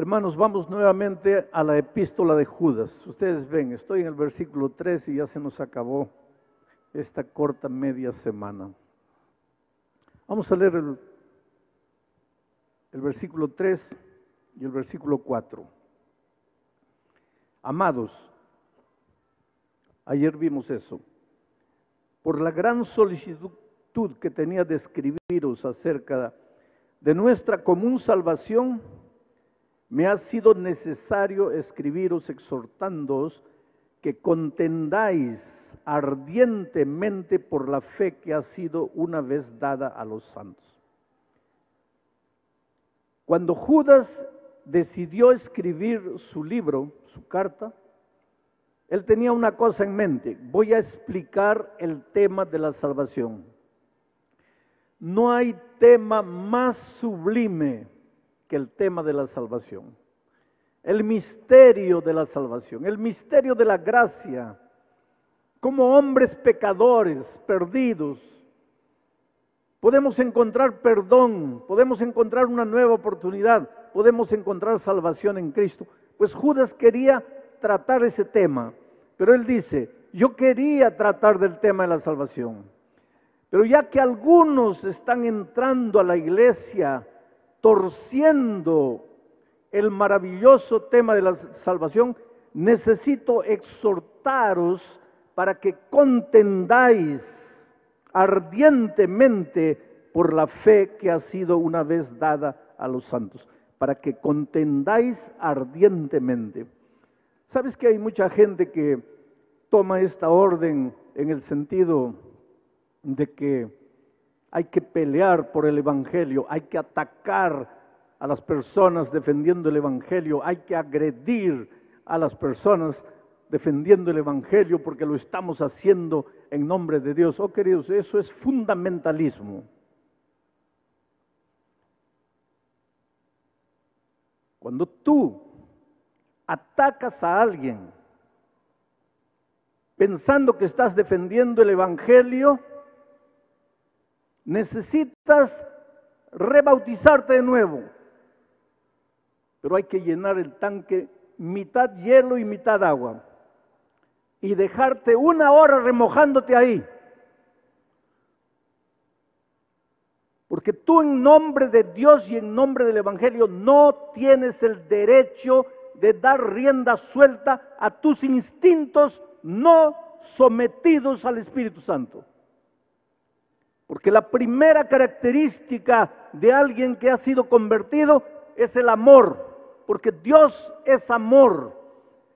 Hermanos, vamos nuevamente a la epístola de Judas. Ustedes ven, estoy en el versículo 3 y ya se nos acabó esta corta media semana. Vamos a leer el versículo 3 y el versículo 4. Amados, ayer vimos eso. Por la gran solicitud que tenía de escribiros acerca de nuestra común salvación, me ha sido necesario escribiros exhortándoos que contendáis ardientemente por la fe que ha sido una vez dada a los santos. Cuando Judas decidió escribir su libro, su carta, él tenía una cosa en mente: voy a explicar el tema de la salvación. No hay tema más sublime que el tema de la salvación. El misterio de la salvación, el misterio de la gracia. Como hombres pecadores, perdidos, podemos encontrar perdón, podemos encontrar una nueva oportunidad, podemos encontrar salvación en Cristo. Pues Judas quería tratar ese tema, pero él dice: yo quería tratar del tema de la salvación, pero ya que algunos están entrando a la iglesia torciendo el maravilloso tema de la salvación, necesito exhortaros para que contendáis ardientemente por la fe que ha sido una vez dada a los santos. Para que contendáis ardientemente. ¿Sabes que hay mucha gente que toma esta orden en el sentido de que hay que pelear por el evangelio, hay que atacar a las personas defendiendo el evangelio, hay que agredir a las personas defendiendo el evangelio porque lo estamos haciendo en nombre de Dios? Oh, queridos, eso es fundamentalismo. Cuando tú atacas a alguien pensando que estás defendiendo el evangelio, necesitas rebautizarte de nuevo. Pero hay que llenar el tanque mitad hielo y mitad agua y dejarte 1 hora remojándote ahí. Porque tú, en nombre de Dios y en nombre del evangelio, no tienes el derecho de dar rienda suelta a tus instintos no sometidos al Espíritu Santo. Porque la primera característica de alguien que ha sido convertido es el amor. Porque Dios es amor.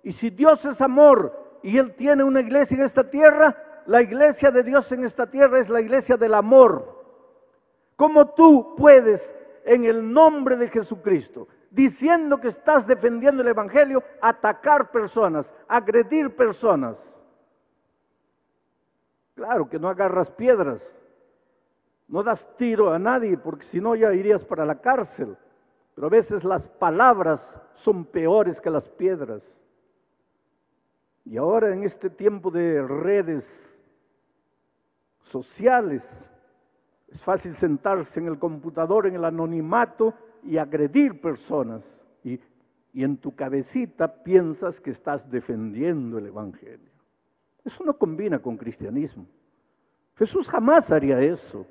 Y si Dios es amor y Él tiene una iglesia en esta tierra, la iglesia de Dios en esta tierra es la iglesia del amor. ¿Cómo tú puedes, en el nombre de Jesucristo, diciendo que estás defendiendo el evangelio, atacar personas, agredir personas? Claro que no agarras piedras, no das tiro a nadie, porque si no ya irías para la cárcel. Pero a veces las palabras son peores que las piedras. Y ahora, en este tiempo de redes sociales, es fácil sentarse en el computador, en el anonimato, y agredir personas. Y en tu cabecita piensas que estás defendiendo el evangelio. Eso no combina con cristianismo. Jesús jamás haría eso.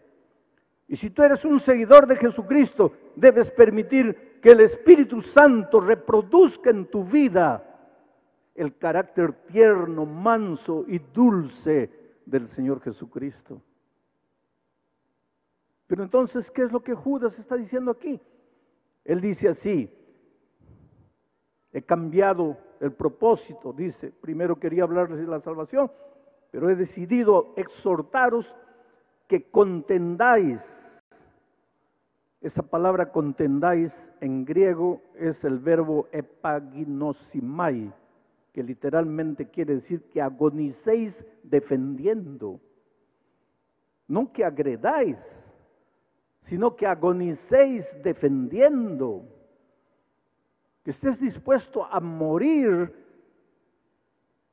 Y si tú eres un seguidor de Jesucristo, debes permitir que el Espíritu Santo reproduzca en tu vida el carácter tierno, manso y dulce del Señor Jesucristo. Pero entonces, ¿qué es lo que Judas está diciendo aquí? Él dice así: he cambiado el propósito, dice. Primero quería hablarles de la salvación, pero he decidido exhortaros que contendáis. Esa palabra contendáis en griego es el verbo epaginosimai, que literalmente quiere decir que agonicéis defendiendo. No que agredáis, sino que agonicéis defendiendo. Que estés dispuesto a morir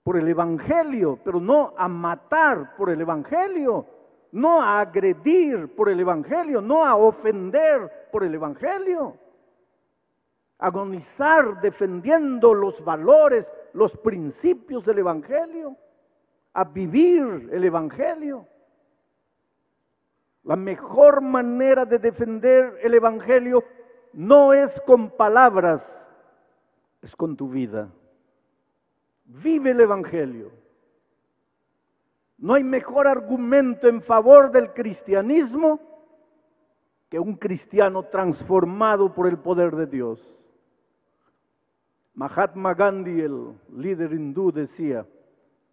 por el evangelio, pero no a matar por el evangelio. No a agredir por el evangelio, no a ofender por el evangelio. agonizar defendiendo los valores, los principios del Evangelio, a vivir el Evangelio. La mejor manera de defender el Evangelio no es con palabras, es con tu vida. Vive el Evangelio. No hay mejor argumento en favor del cristianismo que un cristiano transformado por el poder de Dios. Mahatma Gandhi, el líder hindú, decía,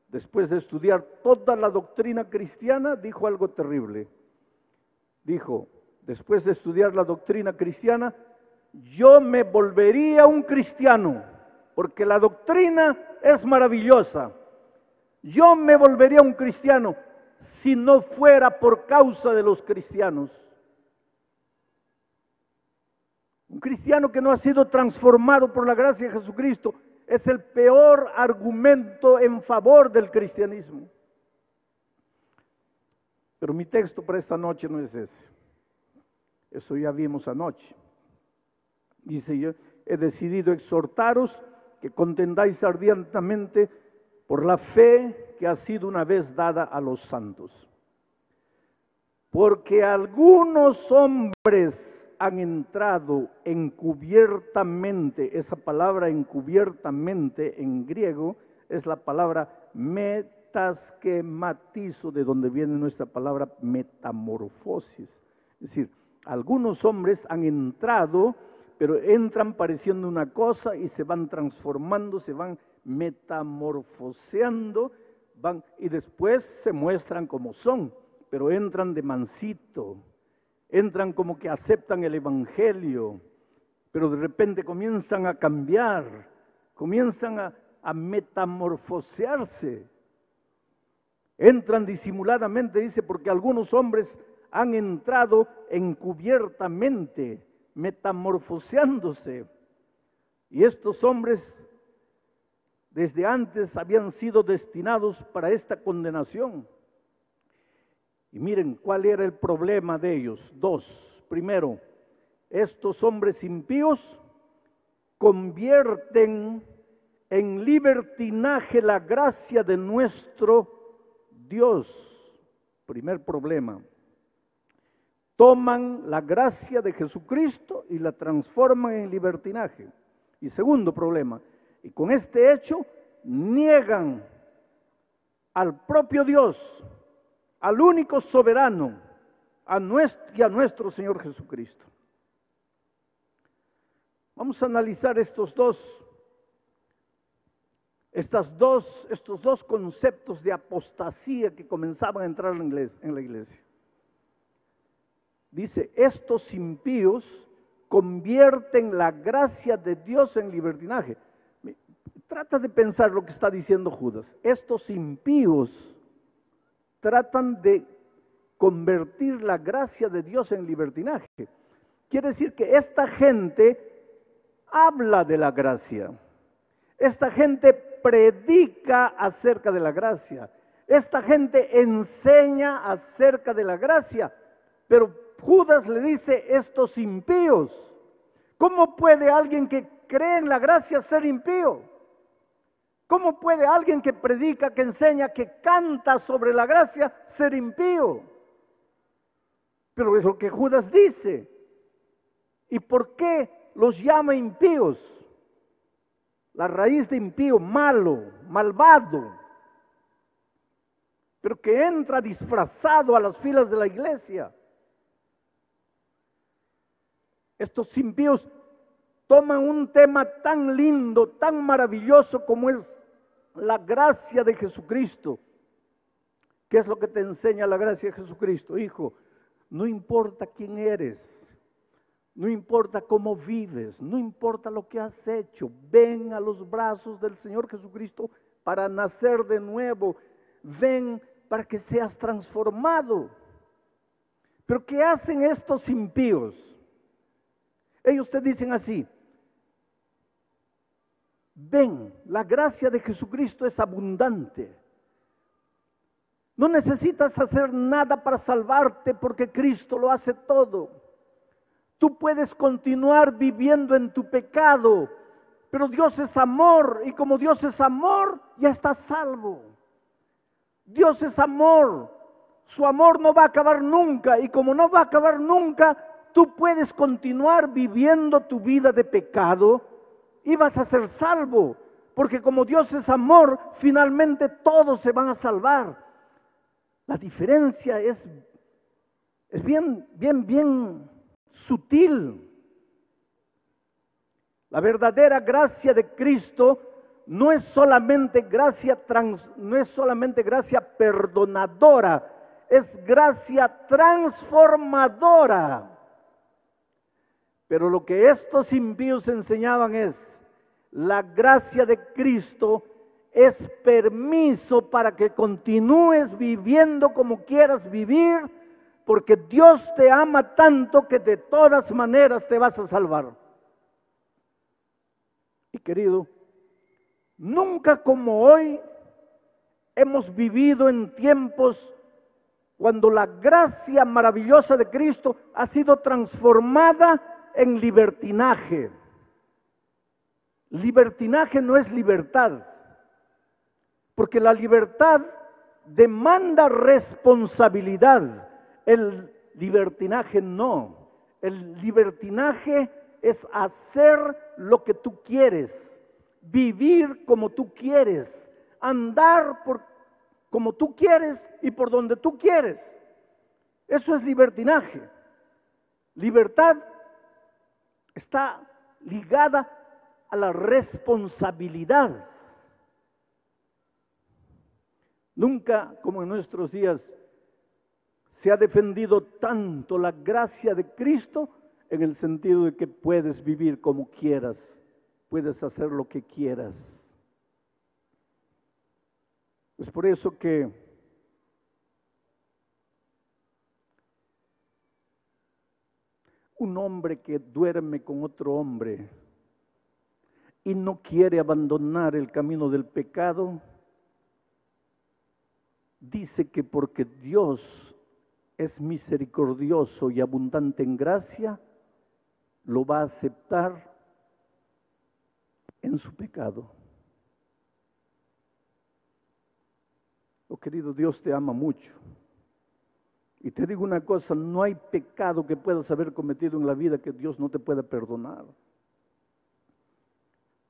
después de estudiar toda la doctrina cristiana, dijo algo terrible. Dijo, después de estudiar la doctrina cristiana, yo me volvería un cristiano, porque la doctrina es maravillosa. Yo me volvería un cristiano si no fuera por causa de los cristianos. Un cristiano que no ha sido transformado por la gracia de Jesucristo es el peor argumento en favor del cristianismo. Pero mi texto para esta noche no es ese. Eso ya vimos anoche. Dice, yo he decidido exhortaros que contendáis ardientemente por la fe que ha sido una vez dada a los santos. Porque algunos hombres han entrado encubiertamente, esa palabra encubiertamente en griego es la palabra metaschematizo, de donde viene nuestra palabra metamorfosis. Es decir, algunos hombres han entrado, pero entran pareciendo una cosa y se van transformando, se van metamorfoseando, y después se muestran como son, pero entran de mansito. Entran como que aceptan el Evangelio, pero de repente comienzan a cambiar, comienzan a metamorfosearse. Entran disimuladamente, dice, porque algunos hombres han entrado encubiertamente, metamorfoseándose. Y estos hombres desde antes habían sido destinados para esta condenación. Y miren cuál era el problema de ellos. Dos. Primero, estos hombres impíos convierten en libertinaje la gracia de nuestro Dios. Primer problema. Toman la gracia de Jesucristo y la transforman en libertinaje. Y segundo problema, y con este hecho niegan al propio Dios, al único soberano, a nuestro Señor Jesucristo. Vamos a analizar estos dos conceptos de apostasía que comenzaban a entrar en la iglesia. Dice, estos impíos convierten la gracia de Dios en libertinaje. Trata de pensar lo que está diciendo Judas. Estos impíos tratan de convertir la gracia de Dios en libertinaje. Quiere decir que esta gente habla de la gracia. Esta gente predica acerca de la gracia. Esta gente enseña acerca de la gracia. Pero Judas le dice, estos impíos. ¿Cómo puede alguien que cree en la gracia ser impío? ¿Cómo puede alguien que predica, que enseña, que canta sobre la gracia ser impío? Pero es lo que Judas dice. ¿Y por qué los llama impíos? La raíz de impío, malo, malvado, pero que entra disfrazado a las filas de la iglesia. Estos impíos toman un tema tan lindo, tan maravilloso como es la gracia de Jesucristo. ¿Qué es lo que te enseña la gracia de Jesucristo? Hijo, no importa quién eres, no importa cómo vives, no importa lo que has hecho, ven a los brazos del Señor Jesucristo para nacer de nuevo, ven para que seas transformado. Pero ¿qué hacen estos impíos? Ellos te dicen así, ven, la gracia de Jesucristo es abundante. No necesitas hacer nada para salvarte porque Cristo lo hace todo. Tú puedes continuar viviendo en tu pecado, pero Dios es amor y como Dios es amor, ya estás salvo. Dios es amor, su amor no va a acabar nunca y como no va a acabar nunca, tú puedes continuar viviendo tu vida de pecado y vas a ser salvo, porque como Dios es amor, finalmente todos se van a salvar. La diferencia es bien sutil. La verdadera gracia de Cristo no es solamente gracia perdonadora, es gracia transformadora. Pero lo que estos impíos enseñaban es, la gracia de Cristo es permiso para que continúes viviendo como quieras vivir, porque Dios te ama tanto que de todas maneras te vas a salvar. Y querido, nunca como hoy hemos vivido en tiempos cuando la gracia maravillosa de Cristo ha sido transformada en libertinaje. Libertinaje no es libertad, porque la libertad demanda responsabilidad. El libertinaje no. El libertinaje es hacer lo que tú quieres, vivir como tú quieres, andar como tú quieres y por donde tú quieres. Eso es libertinaje. Libertad está ligada a la responsabilidad. Nunca como en nuestros días se ha defendido tanto la gracia de Cristo en el sentido de que puedes vivir como quieras, puedes hacer lo que quieras. Es por eso que un hombre que duerme con otro hombre y no quiere abandonar el camino del pecado, dice que porque Dios es misericordioso y abundante en gracia, lo va a aceptar en su pecado. Oh, querido, Dios te ama mucho. Y te digo una cosa, no hay pecado que puedas haber cometido en la vida que Dios no te pueda perdonar.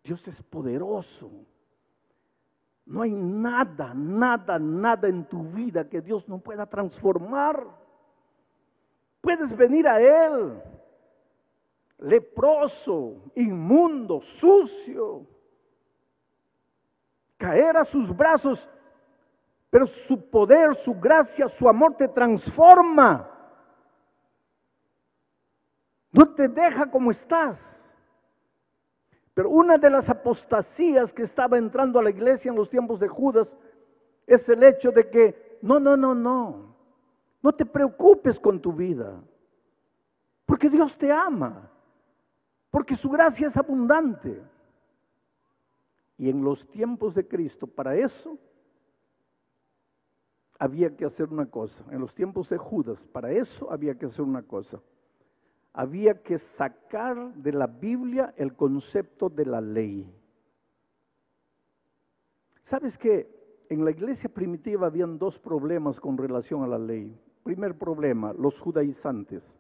Dios es poderoso. No hay nada en tu vida que Dios no pueda transformar. Puedes venir a Él, leproso, inmundo, sucio, caer a sus brazos, pero su poder, su gracia, su amor te transforma. No te deja como estás. Pero una de las apostasías que estaba entrando a la iglesia en los tiempos de Judas es el hecho de que no te preocupes con tu vida, porque Dios te ama, porque su gracia es abundante. Y en los tiempos de Cristo, para eso había que hacer una cosa. En los tiempos de Judas, para eso había que hacer una cosa. Había que sacar de la Biblia el concepto de la ley. ¿Sabes qué? En la iglesia primitiva habían dos problemas con relación a la ley. Primer problema, los judaizantes.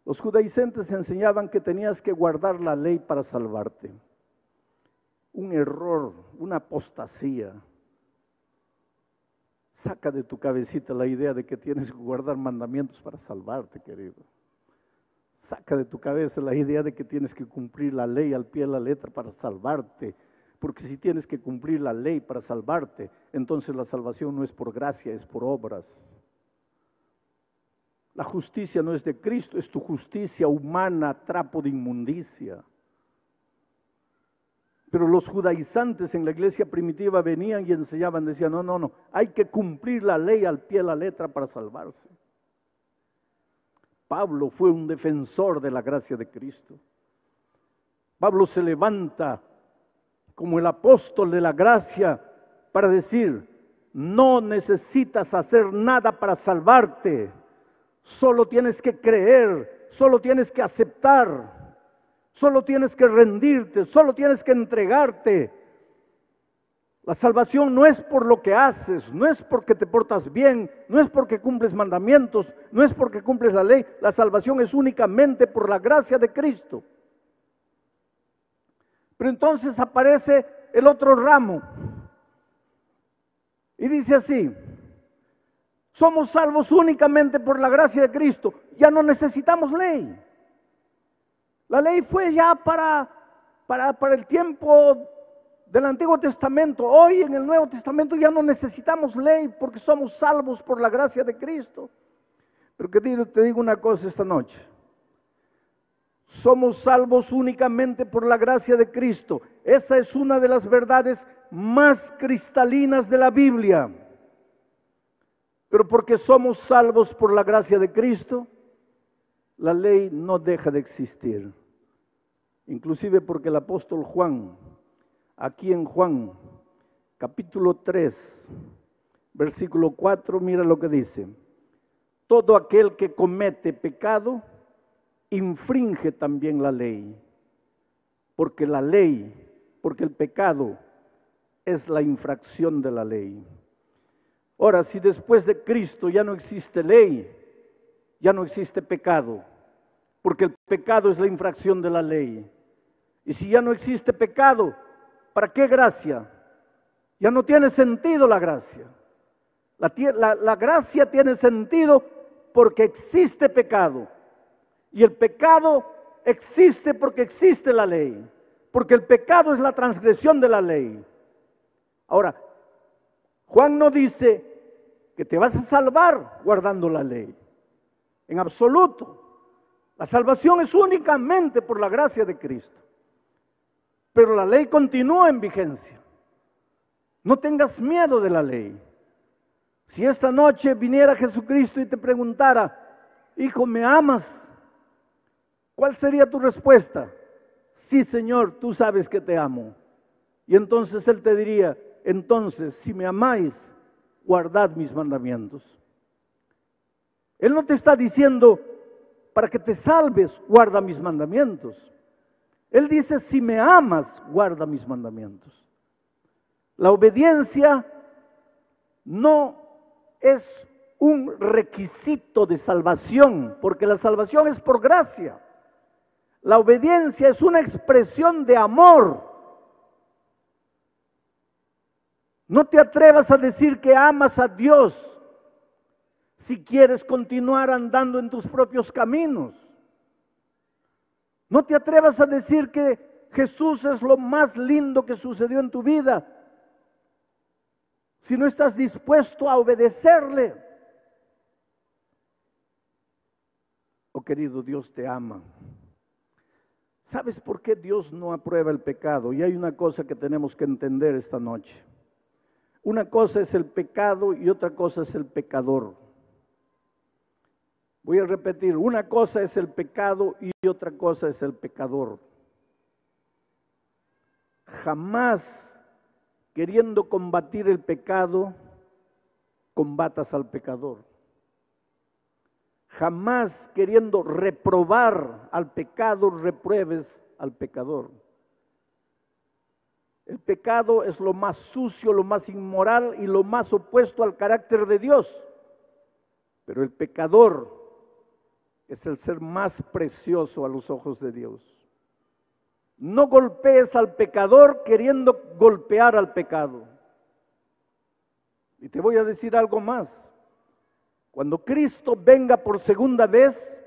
Los judaizantes enseñaban que tenías que guardar la ley para salvarte. Un error, una apostasía. Saca de tu cabecita la idea de que tienes que guardar mandamientos para salvarte, querido. Saca de tu cabeza la idea de que tienes que cumplir la ley al pie de la letra para salvarte. Porque si tienes que cumplir la ley para salvarte, entonces la salvación no es por gracia, es por obras. La justicia no es de Cristo, es tu justicia humana, trapo de inmundicia. Pero los judaizantes en la iglesia primitiva venían y enseñaban, decían, no, hay que cumplir la ley al pie de la letra para salvarse. Pablo fue un defensor de la gracia de Cristo. Pablo se levanta como el apóstol de la gracia para decir, no necesitas hacer nada para salvarte, solo tienes que creer solo tienes que aceptar, solo tienes que rendirte, solo tienes que entregarte. La salvación no es por lo que haces, no es porque te portas bien, no es porque cumples mandamientos, no es porque cumples la ley. La salvación es únicamente por la gracia de Cristo. Pero entonces aparece el otro ramo y dice así: somos salvos únicamente por la gracia de Cristo, ya no necesitamos ley. La ley fue ya para el tiempo del Antiguo Testamento. Hoy en el Nuevo Testamento ya no necesitamos ley porque somos salvos por la gracia de Cristo. Pero que te digo una cosa esta noche: somos salvos únicamente por la gracia de Cristo. Esa es una de las verdades más cristalinas de la Biblia. Pero porque somos salvos por la gracia de Cristo, la ley no deja de existir. Inclusive porque el apóstol Juan, aquí en Juan, capítulo 3, versículo 4, mira lo que dice: todo aquel que comete pecado, infringe también la ley, porque el pecado es la infracción de la ley. Ahora, si después de Cristo ya no existe ley, ya no existe pecado, porque el pecado es la infracción de la ley. Y si ya no existe pecado, ¿para qué gracia? Ya no tiene sentido la gracia. La gracia tiene sentido porque existe pecado. Y el pecado existe porque existe la ley. Porque el pecado es la transgresión de la ley. Ahora, Juan no dice que te vas a salvar guardando la ley. En absoluto. La salvación es únicamente por la gracia de Cristo. Pero la ley continúa en vigencia. No tengas miedo de la ley. Si esta noche viniera Jesucristo y te preguntara: hijo, ¿me amas? ¿Cuál sería tu respuesta? Sí, Señor, tú sabes que te amo. Y entonces Él te diría: entonces, si me amáis, guardad mis mandamientos. Él no te está diciendo: para que te salves, guarda mis mandamientos. Él dice: si me amas, guarda mis mandamientos. La obediencia no es un requisito de salvación, porque la salvación es por gracia. La obediencia es una expresión de amor. No te atrevas a decir que amas a Dios si quieres continuar andando en tus propios caminos. No te atrevas a decir que Jesús es lo más lindo que sucedió en tu vida si no estás dispuesto a obedecerle. Oh, querido, Dios te ama. ¿Sabes por qué Dios no aprueba el pecado? Y hay una cosa que tenemos que entender esta noche. Una cosa es el pecado y otra cosa es el pecador. Voy a repetir: una cosa es el pecado y otra cosa es el pecador. Jamás queriendo combatir el pecado, combatas al pecador. Jamás queriendo reprobar al pecado, repruebes al pecador. El pecado es lo más sucio, lo más inmoral y lo más opuesto al carácter de Dios. Pero el pecador es el ser más precioso a los ojos de Dios. No golpees al pecador queriendo golpear al pecado. Y te voy a decir algo más. Cuando Cristo venga por segunda vez,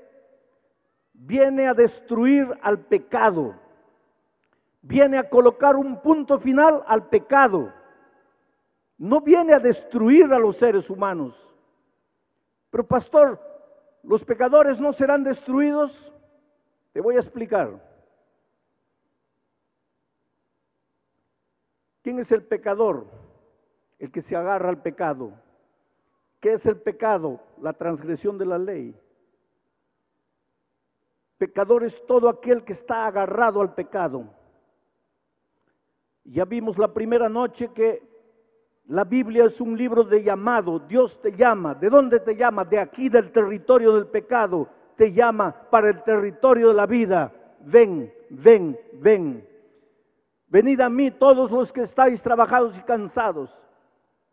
viene a destruir al pecado. Viene a colocar un punto final al pecado. No viene a destruir a los seres humanos. Pero pastor, ¿los pecadores no serán destruidos? Te voy a explicar. ¿Quién es el pecador? El que se agarra al pecado. ¿Qué es el pecado? La transgresión de la ley. Pecador es todo aquel que está agarrado al pecado. Ya vimos la primera noche que la Biblia es un libro de llamado. Dios te llama. ¿De dónde te llama? De aquí, del territorio del pecado. te llama para el territorio de la vida. Ven, ven, ven. Venid a mí todos los que estáis trabajados y cansados.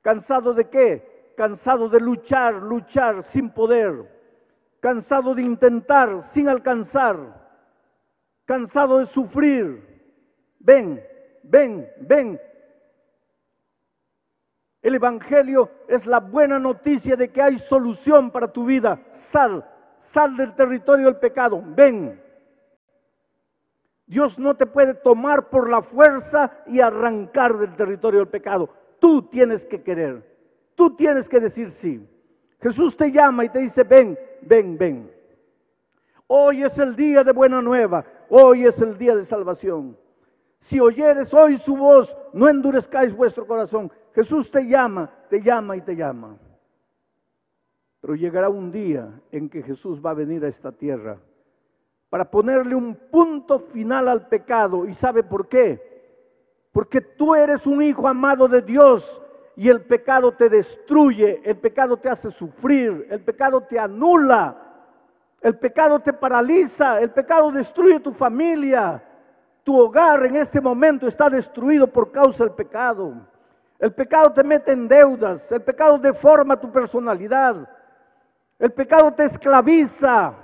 ¿Cansado de qué? Cansado de luchar, luchar sin poder. Cansado de intentar sin alcanzar. Cansado de sufrir. Ven, ven, ven. El Evangelio es la buena noticia de que hay solución para tu vida. Sal, sal del territorio del pecado. Ven. Dios no te puede tomar por la fuerza y arrancar del territorio del pecado. Tú tienes que querer. Tú tienes que decir sí. Jesús te llama y te dice, ven, ven, ven. Hoy es el día de buena nueva. Hoy es el día de salvación. Si oyeres hoy su voz, no endurezcáis vuestro corazón. Jesús te llama y te llama. Pero llegará un día en que Jesús va a venir a esta tierra para ponerle un punto final al pecado. ¿Y sabe por qué? Porque tú eres un hijo amado de Dios y el pecado te destruye, el pecado te hace sufrir, el pecado te anula, el pecado te paraliza, el pecado destruye tu familia. Tu hogar en este momento está destruido por causa del pecado. El pecado te mete en deudas, el pecado deforma tu personalidad, el pecado te esclaviza.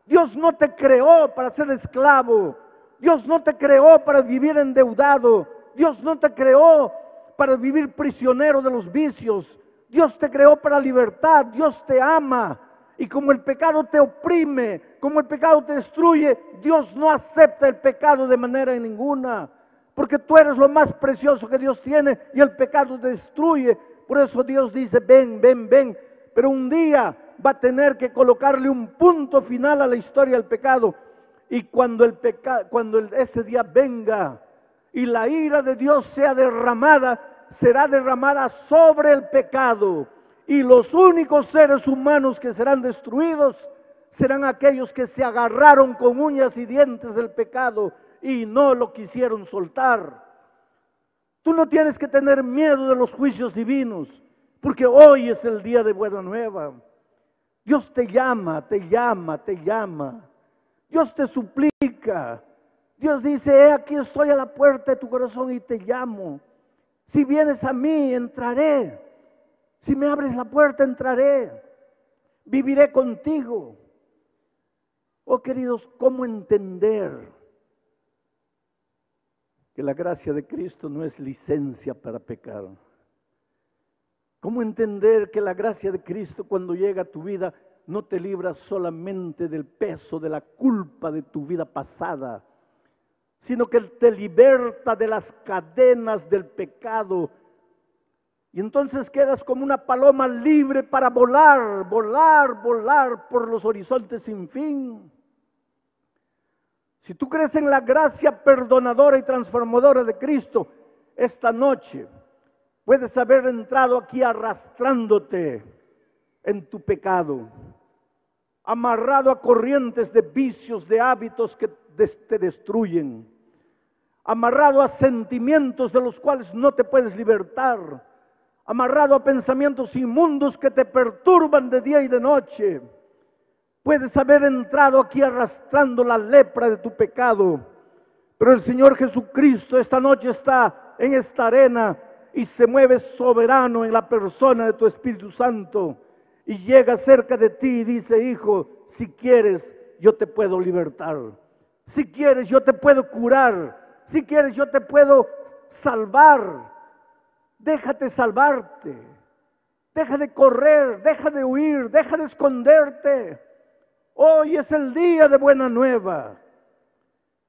Dios no te creó para ser esclavo, Dios no te creó para vivir endeudado, Dios no te creó para vivir prisionero de los vicios, Dios te creó para libertad, Dios te ama. Y como el pecado te oprime, como el pecado te destruye, Dios no acepta el pecado de manera ninguna. Porque tú eres lo más precioso que Dios tiene y el pecado te destruye. Por eso Dios dice, ven, ven, ven. Pero un día va a tener que colocarle un punto final a la historia del pecado. Y cuando ese día venga y la ira de Dios sea derramada, será derramada sobre el pecado. Y los únicos seres humanos que serán destruidos serán aquellos que se agarraron con uñas y dientes del pecado y no lo quisieron soltar. Tú no tienes que tener miedo de los juicios divinos, porque hoy es el día de buena nueva. Dios te llama, te llama, te llama. Dios te suplica. Dios dice, aquí estoy a la puerta de tu corazón y te llamo. Si vienes a mí, entraré. Si me abres la puerta, entraré, viviré contigo. Oh queridos, ¿cómo entender que la gracia de Cristo no es licencia para pecar? ¿Cómo entender que la gracia de Cristo cuando llega a tu vida no te libra solamente del peso, de la culpa de tu vida pasada, sino que te liberta de las cadenas del pecado? Y entonces quedas como una paloma libre para volar, volar, volar por los horizontes sin fin. Si tú crees en la gracia perdonadora y transformadora de Cristo, esta noche puedes haber entrado aquí arrastrándote en tu pecado, amarrado a corrientes de vicios, de hábitos que te destruyen, amarrado a sentimientos de los cuales no te puedes libertar, amarrado a pensamientos inmundos que te perturban de día y de noche. Puedes haber entrado aquí arrastrando la lepra de tu pecado, pero el Señor Jesucristo esta noche está en esta arena y se mueve soberano en la persona de tu Espíritu Santo y llega cerca de ti y dice, hijo, si quieres yo te puedo libertar, si quieres yo te puedo curar, si quieres yo te puedo salvar. Déjate salvarte, deja de correr, deja de huir, deja de esconderte. Hoy es el día de buena nueva,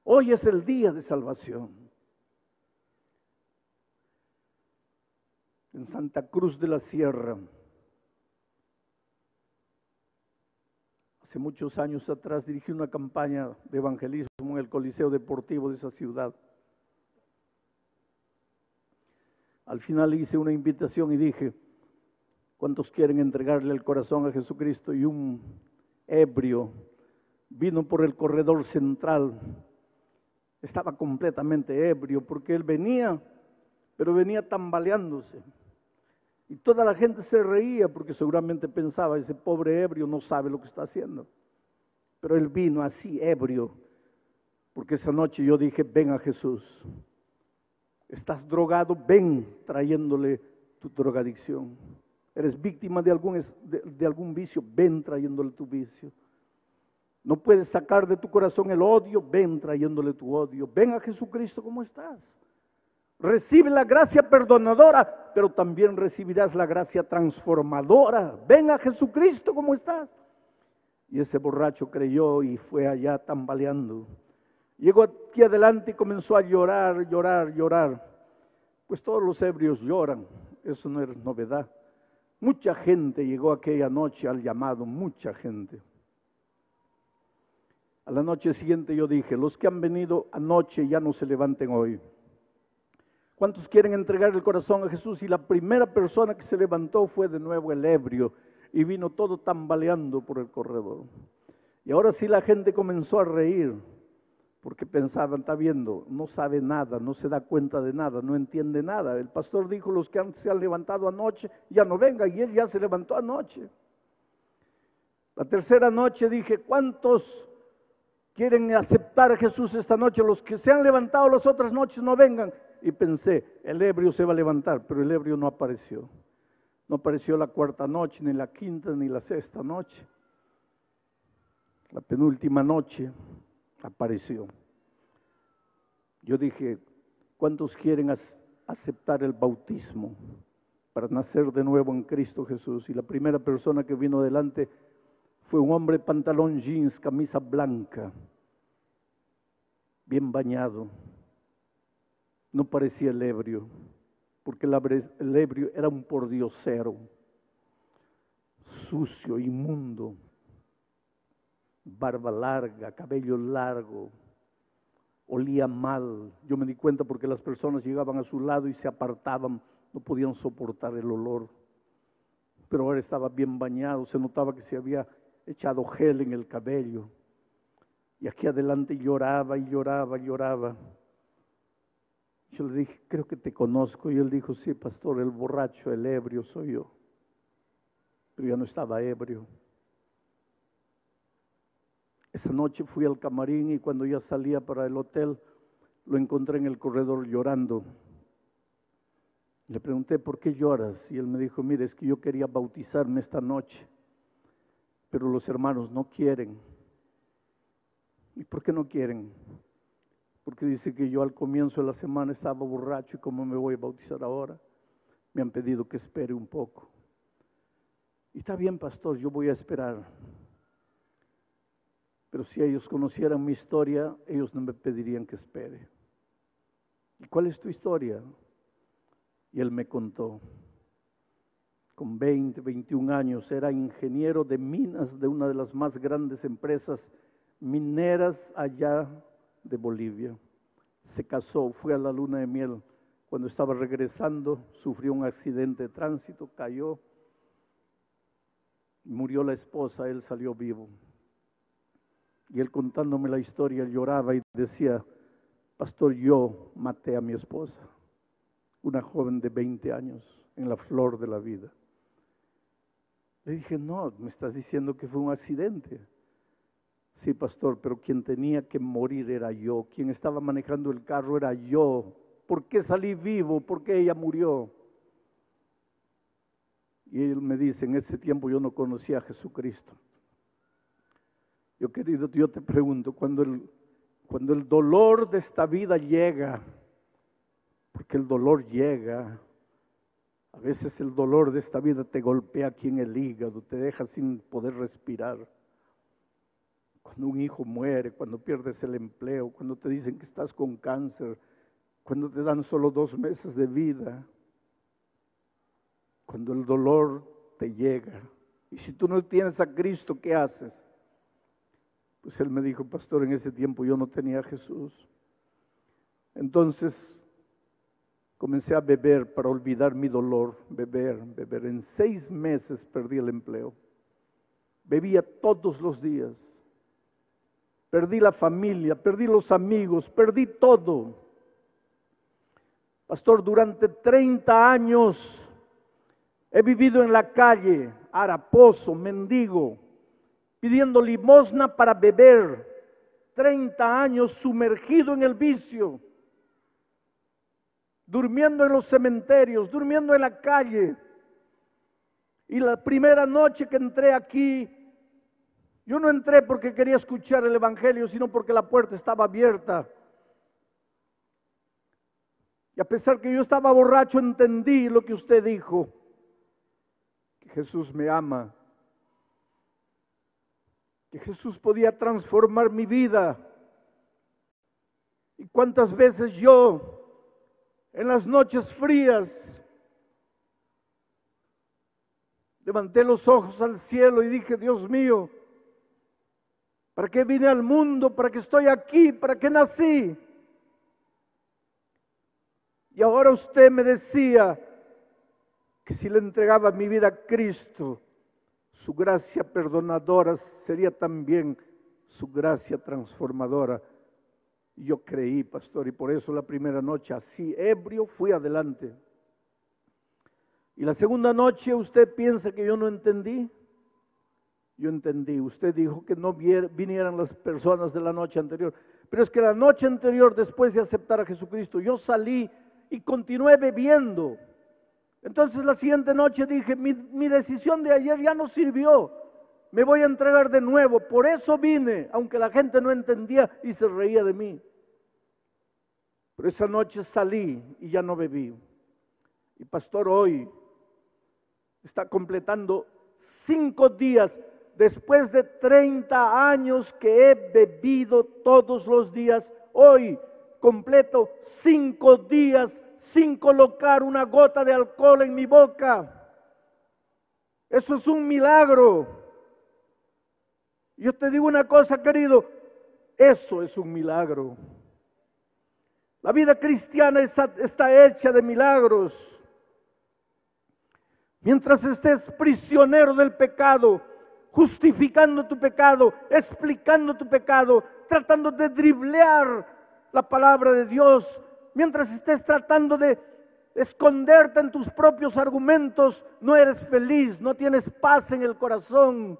hoy es el día de salvación. En Santa Cruz de la Sierra, hace muchos años atrás dirigí una campaña de evangelismo en el Coliseo Deportivo de esa ciudad. Al final hice una invitación y dije, ¿cuántos quieren entregarle el corazón a Jesucristo? Y un ebrio vino por el corredor central. Estaba completamente ebrio porque él venía, pero venía tambaleándose. Y toda la gente se reía porque seguramente pensaba, ese pobre ebrio no sabe lo que está haciendo. pero él vino así ebrio, porque esa noche yo dije, ven a Jesús. Estás drogado, ven trayéndole tu drogadicción. Eres víctima de algún vicio, ven trayéndole tu vicio. No puedes sacar de tu corazón el odio, ven trayéndole tu odio. Ven a Jesucristo como estás. Recibe la gracia perdonadora, pero también recibirás la gracia transformadora. Ven a Jesucristo como estás. Y ese borracho creyó y fue allá tambaleando. Llegó aquí adelante y comenzó a llorar, llorar, llorar. Pues todos los ebrios lloran, eso no es novedad. Mucha gente llegó aquella noche al llamado, mucha gente. A la noche siguiente yo dije, los que han venido anoche ya no se levanten hoy. ¿Cuántos quieren entregar el corazón a Jesús? Y la primera persona que se levantó fue de nuevo el ebrio y vino todo tambaleando por el corredor. Y ahora sí la gente comenzó a reír porque pensaban, está viendo, no sabe nada, no se da cuenta de nada, no entiende nada. El pastor dijo, los que se han levantado anoche ya no vengan, y él ya se levantó anoche. La tercera noche dije, ¿cuántos quieren aceptar a Jesús esta noche? Los que se han levantado las otras noches no vengan. Y pensé, el ebrio se va a levantar, pero el ebrio no apareció. No apareció la cuarta noche, ni la quinta, ni la sexta noche. La penúltima noche apareció. Yo dije, ¿cuántos quieren aceptar el bautismo para nacer de nuevo en Cristo Jesús? Y la primera persona que vino delante fue un hombre pantalón jeans, camisa blanca, bien bañado. No parecía el ebrio, porque el ebrio era un pordiosero, sucio, inmundo, barba larga, cabello largo, olía mal. Yo me di cuenta porque las personas llegaban a su lado y se apartaban, no podían soportar el olor. Pero ahora estaba bien bañado, se notaba que se había echado gel en el cabello. Y aquí adelante lloraba y lloraba y lloraba. Yo le dije, creo que te conozco. Y él dijo, sí, pastor, el borracho, el ebrio soy yo. Pero ya no estaba ebrio. Esa noche fui al camarín y cuando ya salía para el hotel, lo encontré en el corredor llorando. Le pregunté, ¿por qué lloras? Y él me dijo, mire, es que yo quería bautizarme esta noche, pero los hermanos no quieren. ¿Y por qué no quieren? Porque dice que yo al comienzo de la semana estaba borracho y ¿cómo me voy a bautizar ahora? Me han pedido que espere un poco. Y está bien, pastor, yo voy a esperar. Pero si ellos conocieran mi historia, ellos no me pedirían que espere. ¿Y cuál es tu historia? Y él me contó. Con 20, 21 años, era ingeniero de minas de una de las más grandes empresas mineras allá de Bolivia. Se casó, fue a la luna de miel. Cuando estaba regresando, sufrió un accidente de tránsito, cayó, murió la esposa, él salió vivo. Y él contándome la historia, él lloraba y decía, pastor, yo maté a mi esposa, una joven de 20 años, en la flor de la vida. Le dije, no, me estás diciendo que fue un accidente. Sí, pastor, pero quien tenía que morir era yo, quien estaba manejando el carro era yo. ¿Por qué salí vivo? ¿Por qué ella murió? Y él me dice, en ese tiempo yo no conocía a Jesucristo. Yo, querido, yo te pregunto, cuando el dolor de esta vida llega, porque el dolor llega, a veces el dolor de esta vida te golpea aquí en el hígado, te deja sin poder respirar. Cuando un hijo muere, cuando pierdes el empleo, cuando te dicen que estás con cáncer, cuando te dan solo 2 meses de vida, cuando el dolor te llega. Y si tú no tienes a Cristo, ¿qué haces? Pues él me dijo, pastor, en ese tiempo yo no tenía a Jesús. Entonces comencé a beber para olvidar mi dolor, beber. En 6 meses perdí el empleo. Bebía todos los días. Perdí la familia, perdí los amigos, perdí todo. Pastor, durante 30 años he vivido en la calle, haraposo, mendigo. pidiendo limosna para beber, 30 años sumergido en el vicio, durmiendo en los cementerios, durmiendo en la calle. Y la primera noche que entré aquí, yo no entré porque quería escuchar el evangelio, sino porque la puerta estaba abierta. Y a pesar que yo estaba borracho, entendí lo que usted dijo, que Jesús me ama, que Jesús podía transformar mi vida. Y cuántas veces yo, en las noches frías, levanté los ojos al cielo y dije, Dios mío, ¿para qué vine al mundo? ¿Para qué estoy aquí? ¿Para qué nací? Y ahora usted me decía que si le entregaba mi vida a Cristo, su gracia perdonadora sería también su gracia transformadora. Y yo creí, pastor, y por eso la primera noche, así ebrio, fui adelante. Y la segunda noche, ¿usted piensa que yo no entendí? Yo entendí. Usted dijo que no vinieran las personas de la noche anterior. Pero es que la noche anterior, después de aceptar a Jesucristo, yo salí y continué bebiendo. Entonces la siguiente noche dije, mi decisión de ayer ya no sirvió. Me voy a entregar de nuevo. Por eso vine, aunque la gente no entendía y se reía de mí. Pero esa noche salí y ya no bebí. Y pastor, hoy está completando 5 días después de 30 años que he bebido todos los días. Hoy completo 5 días sin colocar una gota de alcohol en mi boca. Eso es un milagro. Yo te digo una cosa, querido, eso es un milagro. La vida cristiana está hecha de milagros. Mientras estés prisionero del pecado, justificando tu pecado, explicando tu pecado, tratando de driblear la palabra de Dios, mientras estés tratando de esconderte en tus propios argumentos, no eres feliz, no tienes paz en el corazón.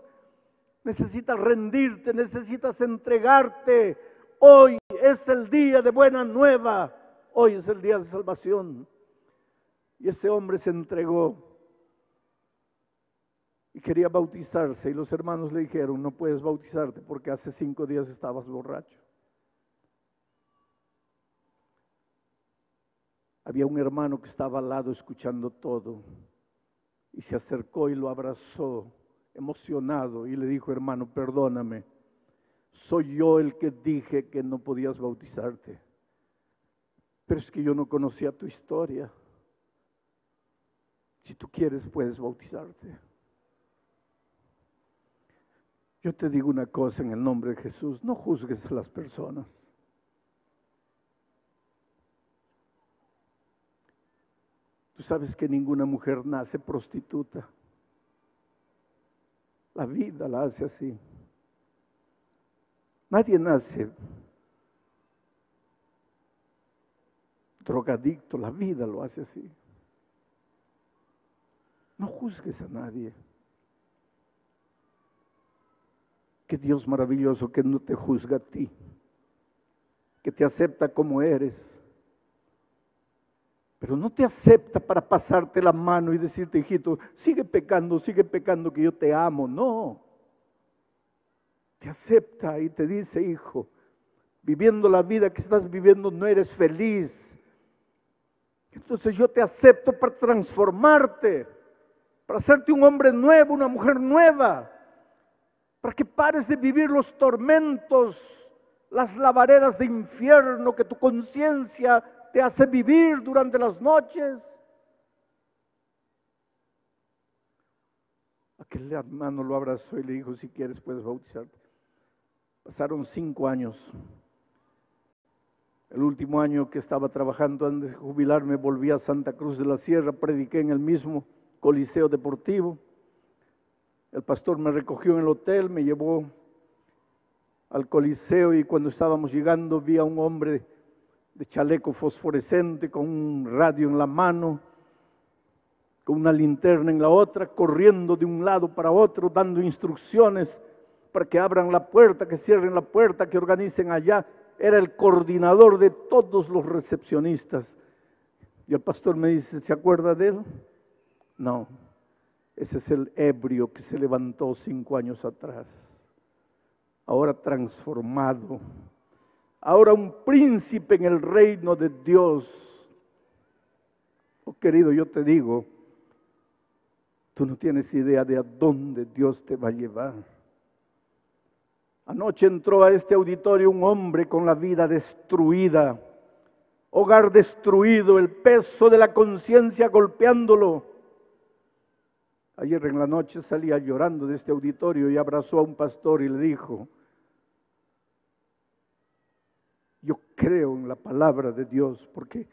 Necesitas rendirte, necesitas entregarte. Hoy es el día de buena nueva, hoy es el día de salvación. Y ese hombre se entregó y quería bautizarse, y los hermanos le dijeron, no puedes bautizarte porque hace 5 días estabas borracho. Había un hermano que estaba al lado escuchando todo y se acercó y lo abrazó emocionado y le dijo, hermano, perdóname, soy yo el que dije que no podías bautizarte, pero es que yo no conocía tu historia. Si tú quieres puedes bautizarte. Yo te digo una cosa en el nombre de Jesús, no juzgues a las personas. Tú sabes que ninguna mujer nace prostituta. La vida la hace así. Nadie nace drogadicto, la vida lo hace así. No juzgues a nadie. Qué Dios maravilloso que no te juzga a ti, que te acepta como eres. Pero no te acepta para pasarte la mano y decirte, hijito, sigue pecando, que yo te amo. No. Te acepta y te dice, hijo, viviendo la vida que estás viviendo no eres feliz. Entonces yo te acepto para transformarte, para hacerte un hombre nuevo, una mujer nueva, para que pares de vivir los tormentos, las lavaredas de infierno que tu conciencia te hace vivir durante las noches. Aquel hermano lo abrazó y le dijo, si quieres puedes bautizarte. Pasaron 5 años. El último año que estaba trabajando antes de jubilarme, volví a Santa Cruz de la Sierra, prediqué en el mismo Coliseo Deportivo. El pastor me recogió en el hotel, me llevó al Coliseo y cuando estábamos llegando vi a un hombre de chaleco fosforescente con un radio en la mano, con una linterna en la otra, corriendo de un lado para otro, dando instrucciones para que abran la puerta, que cierren la puerta, que organicen allá. Era el coordinador de todos los recepcionistas. Y el pastor me dice, ¿se acuerda de él? No, ese es el ebrio que se levantó 5 años atrás. Ahora transformado. Ahora un príncipe en el reino de Dios. Oh, querido, yo te digo, tú no tienes idea de a dónde Dios te va a llevar. Anoche entró a este auditorio un hombre con la vida destruida, hogar destruido, el peso de la conciencia golpeándolo. Ayer en la noche salía llorando de este auditorio y abrazó a un pastor y le dijo, yo creo en la palabra de Dios porque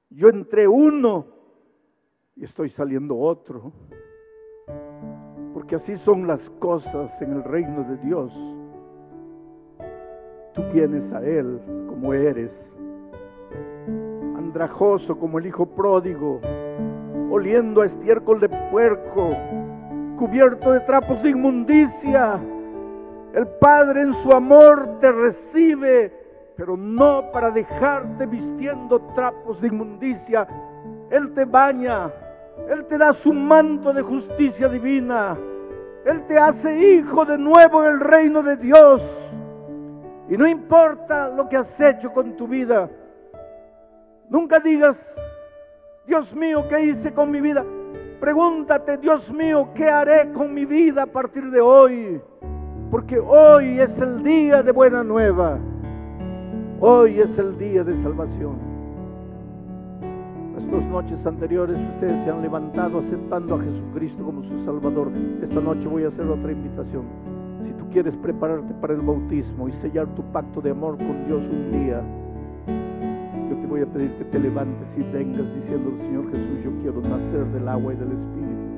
yo entré uno y estoy saliendo otro. Porque así son las cosas en el reino de Dios. Tú vienes a Él como eres, andrajoso como el hijo pródigo, oliendo a estiércol de puerco, cubierto de trapos de inmundicia. El Padre en su amor te recibe, pero no para dejarte vistiendo trapos de inmundicia. Él te baña, Él te da su manto de justicia divina. Él te hace hijo de nuevo en el reino de Dios. Y no importa lo que has hecho con tu vida. Nunca digas, Dios mío, ¿qué hice con mi vida? Pregúntate, Dios mío, ¿qué haré con mi vida a partir de hoy? Porque hoy es el día de buena nueva. Hoy es el día de salvación. Las 2 noches anteriores ustedes se han levantado aceptando a Jesucristo como su Salvador. Esta noche voy a hacer otra invitación. Si tú quieres prepararte para el bautismo y sellar tu pacto de amor con Dios un día, yo te voy a pedir que te levantes y vengas diciendo, Señor Jesús, yo quiero nacer del agua y del Espíritu.